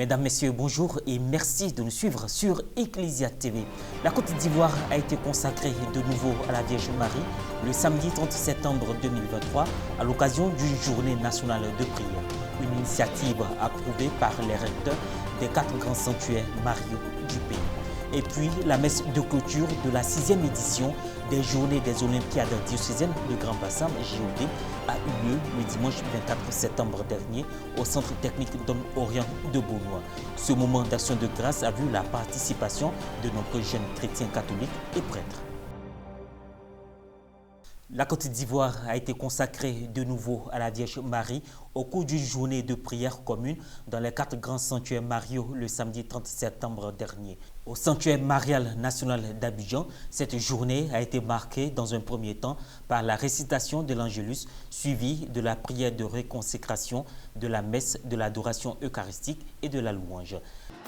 Mesdames, Messieurs, bonjour et merci de nous suivre sur Ecclesia TV. La Côte d'Ivoire a été consacrée de nouveau à la Vierge Marie le samedi 30 septembre 2023 à l'occasion d'une journée nationale de prière. Une initiative approuvée par les recteurs des 4 grands sanctuaires mariaux du pays. Et puis la messe de clôture de la 6e édition des Journées des Olympiades diocésaines de Grand Bassam, JOD, a eu lieu le dimanche 24 septembre dernier au Centre technique Don Orient de Beaunois. Ce moment d'action de grâce a vu la participation de nombreux jeunes chrétiens catholiques et prêtres. La Côte d'Ivoire a été consacrée de nouveau à la Vierge Marie au cours d'une journée de prière commune dans les 4 grands sanctuaires mariaux le samedi 30 septembre dernier. Au sanctuaire marial national d'Abidjan, cette journée a été marquée dans un premier temps par la récitation de l'Angélus suivie de la prière de réconsécration, de la messe, de l'adoration eucharistique et de la louange.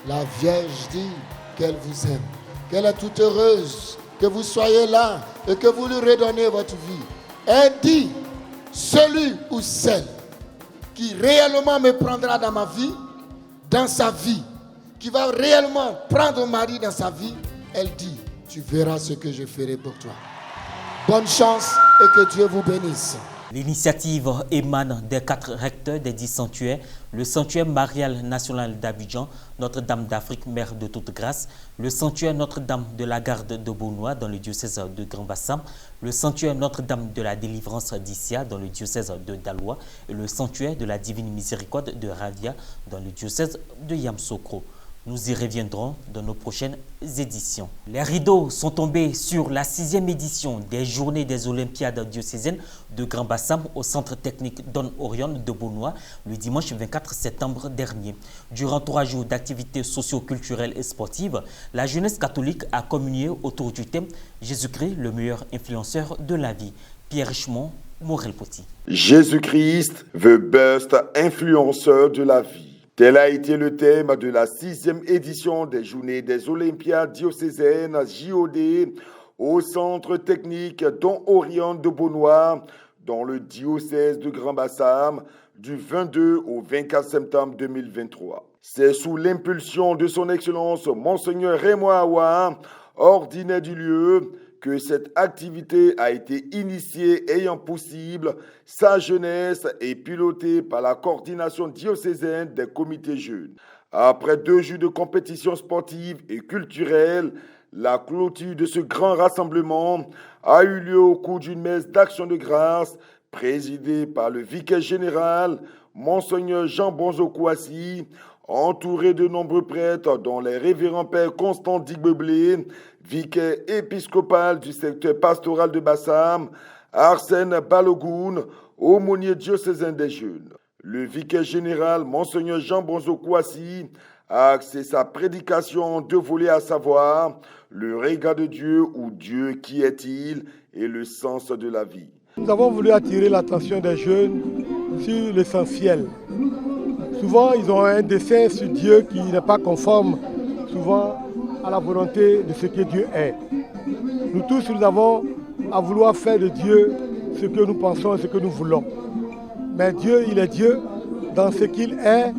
La Vierge dit qu'elle vous aime, qu'elle est toute heureuse que vous soyez là et que vous lui redonnez votre vie. Elle dit, celui ou celle qui réellement me prendra dans ma vie, dans sa vie, qui va réellement prendre Marie dans sa vie, elle dit, tu verras ce que je ferai pour toi. Bonne chance et que Dieu vous bénisse. L'initiative émane des 4 recteurs des 10 sanctuaires, le sanctuaire marial national d'Abidjan, Notre-Dame d'Afrique, Mère de toute grâce, le sanctuaire Notre-Dame de la Garde de Beaunois dans le diocèse de Grand Bassam, le sanctuaire Notre-Dame de la Délivrance d'Issia dans le diocèse de Daloa et le sanctuaire de la Divine Miséricorde de Ravia dans le diocèse de Yamoussoukro. Nous y reviendrons dans nos prochaines éditions. Les rideaux sont tombés sur la 6e édition des Journées des Olympiades diocésaines de Grand Bassam au Centre technique Don Orient de Beaunois le dimanche 24 septembre dernier. Durant 3 jours d'activités socio-culturelles et sportives, la jeunesse catholique a communié autour du thème « Jésus-Christ, le meilleur influenceur de la vie ». Pierre Richemont, Morel Poti. Jésus-Christ, the best influenceur de la vie. Tel a été le thème de la 6e édition des Journées des Olympiades diocésaines JOD au Centre technique Don Orient de Beaunois dans le diocèse de Grand Bassam du 22 au 24 septembre 2023. C'est sous l'impulsion de son Excellence Monseigneur Raymond Awa, ordinaire du lieu, que cette activité a été initiée ayant possible sa jeunesse et pilotée par la coordination diocésaine des comités jeunes. Après 2 jours de compétition sportive et culturelle, la clôture de ce grand rassemblement a eu lieu au cours d'une messe d'action de grâce présidée par le vicaire général, Monseigneur Jean Bonzo Kouassi, entouré de nombreux prêtres dont les révérends pères Constant Digbeblé, vicaire épiscopal du secteur pastoral de Bassam, Arsène Balogun, aumônier diocésain des jeunes. Le vicaire général, Monseigneur Jean Bonzo Kouassi, a axé sa prédication en 2 volets, à savoir le regard de Dieu ou Dieu qui est-il et le sens de la vie. Nous avons voulu attirer l'attention des jeunes sur l'essentiel. Souvent, ils ont un dessein sur Dieu qui n'est pas conforme souvent à la volonté de ce que Dieu est. Nous tous, nous avons à vouloir faire de Dieu ce que nous pensons et ce que nous voulons. Mais Dieu, il est Dieu dans ce qu'il est,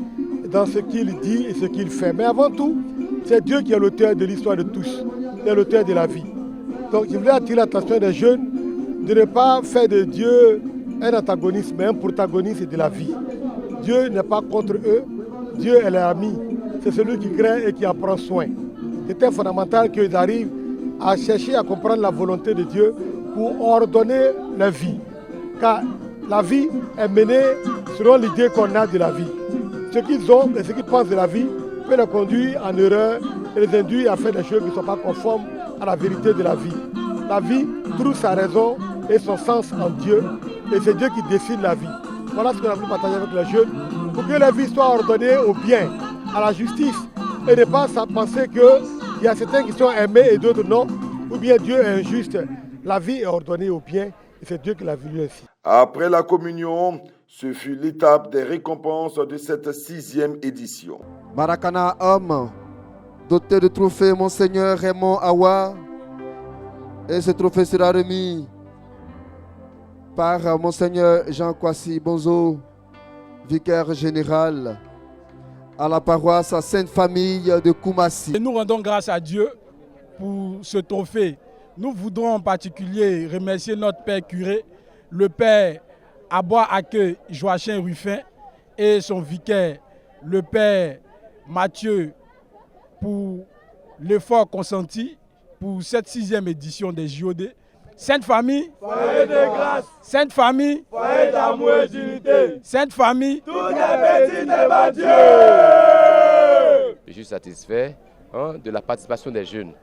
dans ce qu'il dit et ce qu'il fait. Mais avant tout, c'est Dieu qui est l'auteur de l'histoire de tous, il est l'auteur de la vie. Donc, je voulais attirer l'attention des jeunes de ne pas faire de Dieu un antagoniste, mais un protagoniste de la vie. Dieu n'est pas contre eux, Dieu est leur ami. C'est celui qui crée et qui en prend soin. C'est fondamental qu'ils arrivent à chercher à comprendre la volonté de Dieu pour ordonner la vie. Car la vie est menée selon l'idée qu'on a de la vie. Ce qu'ils ont et ce qu'ils pensent de la vie peut les conduire en erreur et les induire à faire des choses qui ne sont pas conformes à la vérité de la vie. La vie trouve sa raison et son sens en Dieu, et c'est Dieu qui décide la vie. Voilà ce qu'on a voulu partager avec les jeunes, pour que la vie soit ordonnée au bien, à la justice, et ne pas penser qu'il y a certains qui sont aimés et d'autres non, ou bien Dieu est injuste. La vie est ordonnée au bien, et c'est Dieu qui l'a voulu ainsi. Après la communion, ce fut l'étape des récompenses de cette 6e édition. Maracana homme, doté de trophée Monseigneur Raymond Awa, et ce trophée sera remis par Monseigneur Jean Kouassi Bonzo, vicaire général, à la paroisse Sainte Famille de Koumassi. Et nous rendons grâce à Dieu pour ce trophée. Nous voudrons en particulier remercier notre Père curé, le Père Aboua Accueil Joachim Ruffin et son vicaire, le Père Mathieu, pour l'effort consenti pour cette 6e édition des JOD. Sainte Famille, foyer de grâce. Sainte Famille, foyer d'amour et d'unité. Sainte Famille, tout est petit devant Dieu. Je suis satisfait de la participation des jeunes.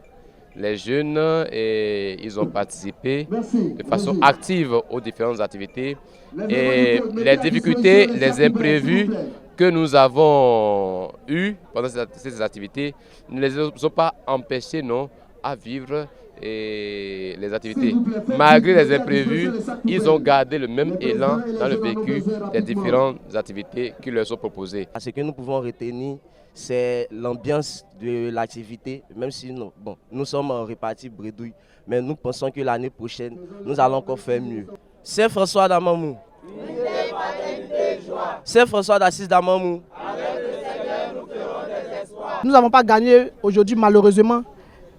Les jeunes, ils ont participé de façon active aux différentes activités. Et les difficultés, les imprévus que nous avons eus pendant ces activités ne les ont pas empêchés à vivre les activités. Malgré les imprévus, ils ont gardé le même élan dans le vécu des différentes activités qui leur sont proposées. Ce que nous pouvons retenir, c'est l'ambiance de l'activité, même si nous sommes répartis bredouille, mais nous pensons que l'année prochaine, nous allons encore faire mieux. Saint François d'Amamou, Saint François d'Assise d'Amamou. Nous n'avons pas gagné aujourd'hui malheureusement,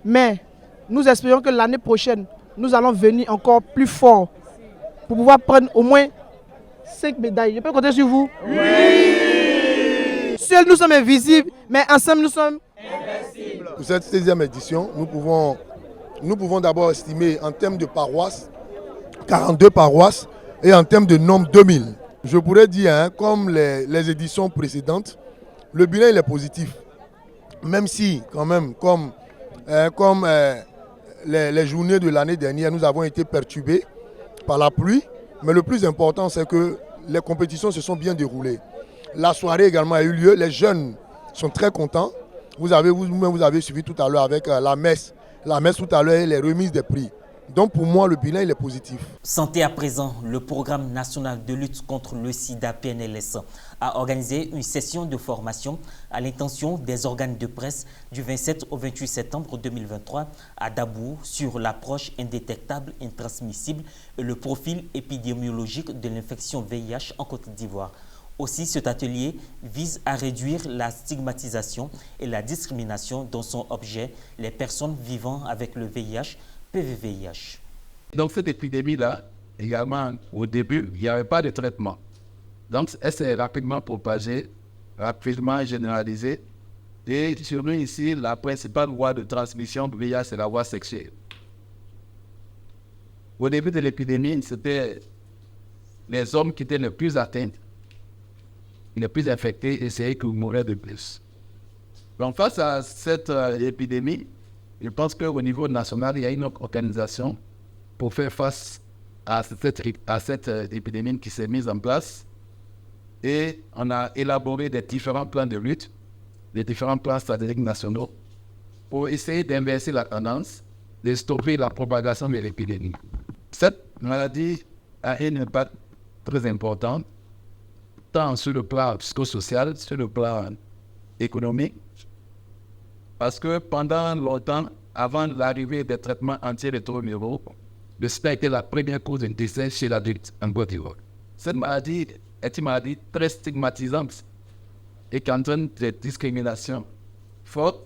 mais nous espérons que l'année prochaine, nous allons venir encore plus fort pour pouvoir prendre au moins 5 médailles. Je peux compter sur vous? Oui! Seuls nous sommes invisibles, mais ensemble nous sommes invincibles. Pour cette 16e édition, nous pouvons d'abord estimer en termes de paroisses, 42 paroisses et en termes de nombre 2000. Je pourrais dire, comme les éditions précédentes, le bilan il est positif. Même si, quand même, comme les journées de l'année dernière, nous avons été perturbés par la pluie. Mais le plus important, c'est que les compétitions se sont bien déroulées. La soirée également a eu lieu. Les jeunes sont très contents. Vous avez suivi tout à l'heure avec la messe. La messe tout à l'heure et les remises des prix. Donc pour moi, le bilan il est positif. Santé à présent, le programme national de lutte contre le sida PNLS a organisé une session de formation à l'intention des organes de presse du 27 au 28 septembre 2023 à Dabou sur l'approche indétectable, intransmissible et le profil épidémiologique de l'infection VIH en Côte d'Ivoire. Aussi, cet atelier vise à réduire la stigmatisation et la discrimination dont sont objets les personnes vivant avec le VIH, PVVIH. Donc cette épidémie-là, également au début, il n'y avait pas de traitement. Donc elle s'est rapidement propagée, rapidement généralisée. Et sur nous ici, la principale voie de transmission du VIH, c'est la voie sexuelle. Au début de l'épidémie, c'était les hommes qui étaient les plus atteints, les plus infectés, et c'est eux qui mouraient de plus. Donc face à cette épidémie, je pense qu'au niveau national, il y a une organisation pour faire face à cette épidémie qui s'est mise en place. Et on a élaboré des différents plans de lutte, des différents plans stratégiques nationaux pour essayer d'inverser la tendance, de stopper la propagation de l'épidémie. Cette maladie a un impact très important, tant sur le plan psychosocial, sur le plan économique, parce que pendant longtemps, avant l'arrivée des traitements antirétroviraux, le sida était la première cause de décès chez l'adulte en Côte d'Ivoire. Cette maladie est une maladie très stigmatisante et qui entraîne des discriminations fortes,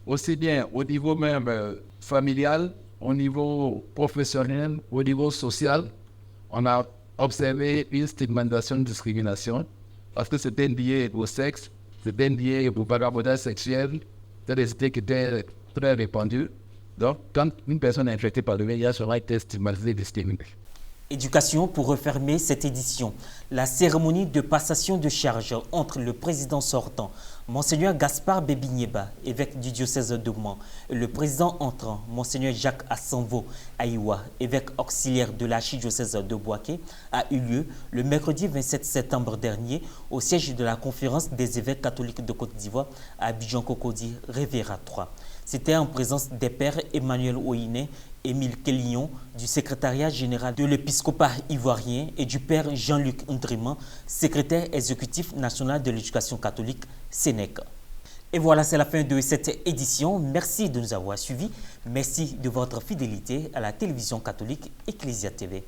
aussi bien au niveau même familial, au niveau professionnel, au niveau social. On a observé une stigmatisation, une discrimination, parce que c'était lié au sexe, c'était lié au vagabondage sexuel. C'est des idées qui étaient très répandues. Donc, quand une personne est infectée par le VIH sera été stigmatisée et discriminée. Éducation pour refermer cette édition. La cérémonie de passation de charge entre le président sortant, Monseigneur Gaspard Bébigneba, évêque du diocèse de Mans, et le président entrant, Monseigneur Jacques Assanvo Aïwa, évêque auxiliaire de l'archidiocèse de Bouaké, a eu lieu le mercredi 27 septembre dernier au siège de la conférence des évêques catholiques de Côte d'Ivoire à Abidjan-Cocody, Révéra 3. C'était en présence des pères Emmanuel Oiné, Émile Kellillon, du secrétariat général de l'épiscopat ivoirien et du père Jean-Luc Ndriman, secrétaire exécutif national de l'éducation catholique, Sénèque. Et voilà, c'est la fin de cette édition. Merci de nous avoir suivis. Merci de votre fidélité à la télévision catholique Ecclesia TV.